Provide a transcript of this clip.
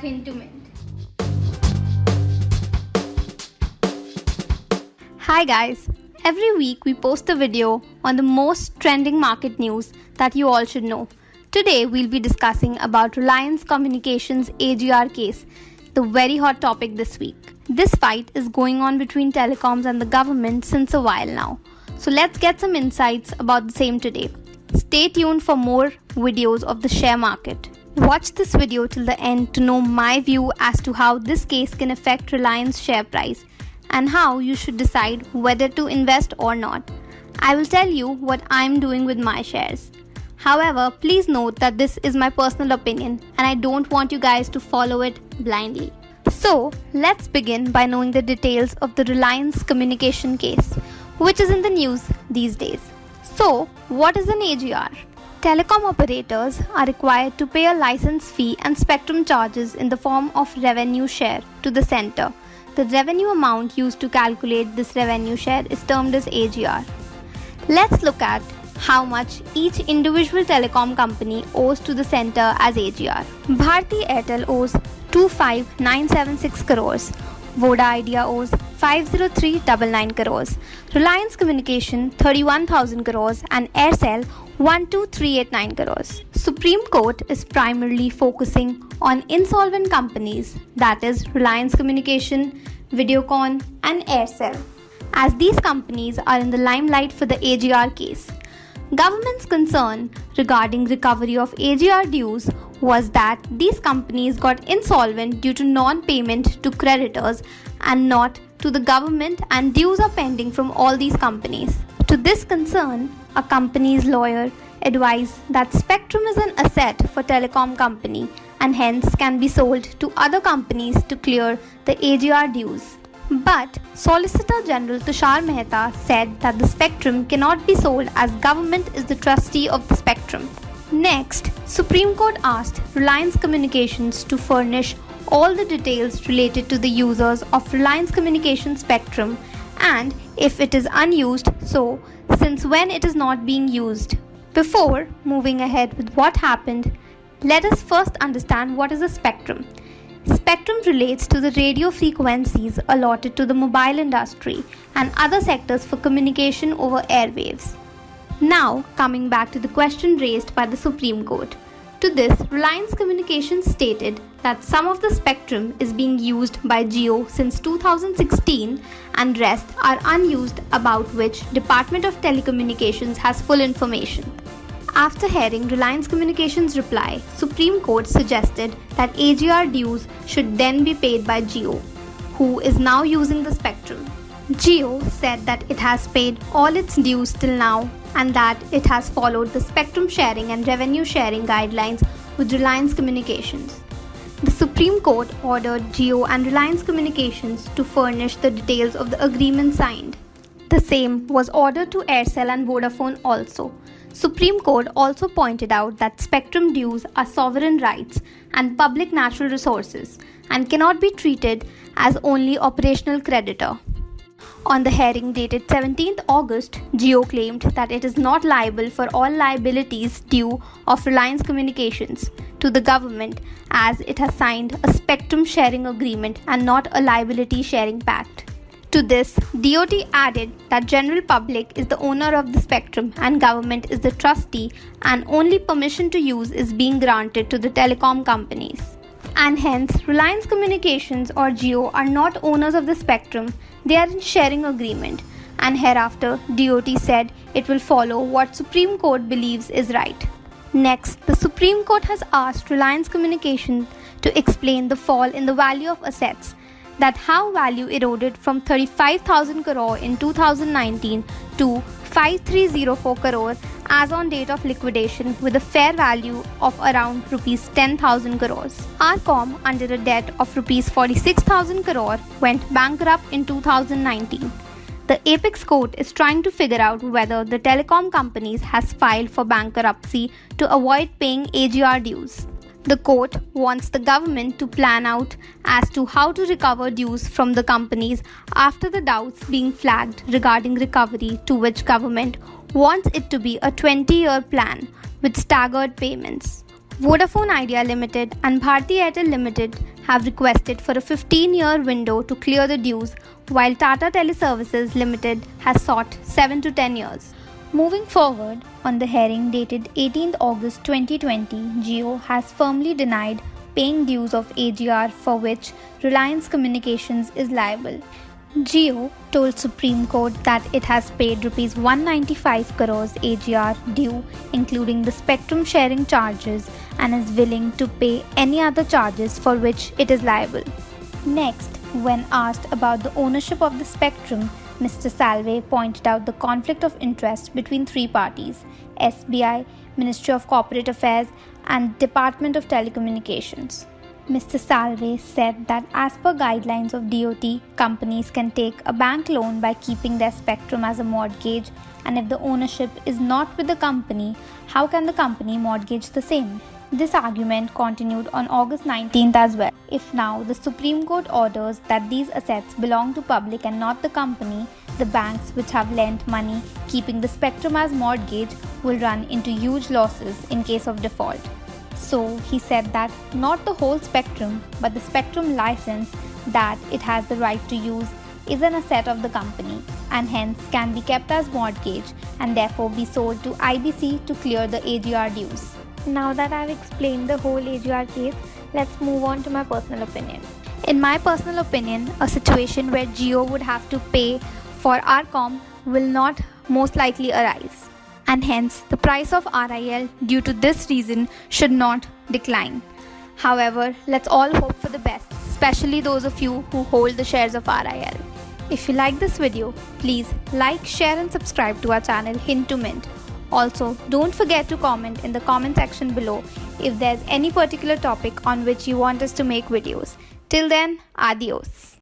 Hint2Mint. Hi guys, every week we post a video on the most trending market news that you all should know. Today we'll be discussing about Reliance Communications AGR case, the very hot topic this week. This fight is going on between telecoms and the government since a while now. So let's get some insights about the same today. Stay tuned for more videos of the share market. Watch this video till the end to know my view as to how this case can affect Reliance share price and how you should decide whether to invest or not. I will tell you what I'm doing with my shares. However, please note that this is my personal opinion and I don't want you guys to follow it blindly. So, let's begin by knowing the details of the Reliance Communication case, which is in the news these days. So, what is an AGR? Telecom operators are required to pay a license fee and spectrum charges in the form of revenue share to the center. The revenue amount used to calculate this revenue share is termed as AGR. Let's look at how much each individual telecom company owes to the center as AGR. Bharti Airtel owes 25,976 crores. Voda Idea owes 50399 crores. Reliance Communication 31,000 crores and Aircel 12,389 crores. Supreme Court is primarily focusing on insolvent companies, that is Reliance Communication, Videocon and Aircel, as these companies are in the limelight for the AGR case. Government's concern regarding recovery of AGR dues was that these companies got insolvent due to non-payment to creditors and not to the government, and dues are pending from all these companies. To this concern, a company's lawyer advised that spectrum is an asset for telecom company and hence can be sold to other companies to clear the AGR dues. But Solicitor General Tushar Mehta said that the spectrum cannot be sold as government is the trustee of the spectrum. Next, Supreme Court asked Reliance Communications to furnish all the details related to the users of Reliance Communications spectrum and if it is unused, so since when it is not being used. Before moving ahead with what happened, let us first understand what is a spectrum. Spectrum relates to the radio frequencies allotted to the mobile industry and other sectors for communication over airwaves. Now, coming back to the question raised by the Supreme Court. To this, Reliance Communications stated that some of the spectrum is being used by Jio since 2016 and rest are unused, about which Department of Telecommunications has full information. After hearing Reliance Communications' reply, Supreme Court suggested that AGR dues should then be paid by Jio, who is now using the spectrum. Jio said that it has paid all its dues till now and that it has followed the spectrum sharing and revenue sharing guidelines with Reliance Communications. The Supreme Court ordered Jio and Reliance Communications to furnish the details of the agreement signed. The same was ordered to Aircel and Vodafone also. Supreme Court also pointed out that spectrum dues are sovereign rights and public natural resources and cannot be treated as only operational creditor. On the hearing dated 17th August, Jio claimed that it is not liable for all liabilities due of Reliance Communications to the government as it has signed a spectrum sharing agreement and not a liability sharing pact. To this, DOT added that general public is the owner of the spectrum and government is the trustee and only permission to use is being granted to the telecom companies. And hence, Reliance Communications or Jio are not owners of the spectrum, they are in sharing agreement. And hereafter, DOT said it will follow what Supreme Court believes is right. Next, the Supreme Court has asked Reliance Communications to explain the fall in the value of assets, that how value eroded from 35,000 crore in 2019 to 5304 crore as on date of liquidation with a fair value of around rupees 10,000 crores. RCom, under a debt of rupees 46,000 crore, went bankrupt in 2019. The Apex Court is trying to figure out whether the telecom companies has filed for bankruptcy to avoid paying AGR dues. The court wants the government to plan out as to how to recover dues from the companies after the doubts being flagged regarding recovery, to which government wants it to be a 20-year plan with staggered payments. Vodafone Idea Limited and Bharti Airtel Limited have requested for a 15-year window to clear the dues, while Tata Teleservices Limited has sought 7 to 10 years. Moving forward, on the hearing dated 18th August 2020, Jio has firmly denied paying dues of AGR for which Reliance Communications is liable. Jio told Supreme Court that it has paid Rs 195 crores AGR due, including the spectrum sharing charges, and is willing to pay any other charges for which it is liable. Next, when asked about the ownership of the spectrum, Mr. Salve pointed out the conflict of interest between three parties: SBI, Ministry of Corporate Affairs, and Department of Telecommunications. Mr. Salve said that as per guidelines of DoT, companies can take a bank loan by keeping their spectrum as a mortgage, and if the ownership is not with the company, how can the company mortgage the same? This argument continued on August 19th as well. If now the Supreme Court orders that these assets belong to public and not the company, the banks which have lent money keeping the spectrum as mortgage will run into huge losses in case of default. So he said that not the whole spectrum, but the spectrum license that it has the right to use is an asset of the company and hence can be kept as mortgage and therefore be sold to IBC to clear the AGR dues. Now that I've explained the whole AGR case, let's move on to my personal opinion. In my personal opinion, a situation where Jio would have to pay for RCom will not most likely arise, and hence the price of RIL due to this reason should not decline. However, let's all hope for the best, especially those of you who hold the shares of RIL. If you like this video, please like, share and subscribe to our channel Hint2Mint. Also, don't forget to comment in the comment section below if there's any particular topic on which you want us to make videos. Till then, adios.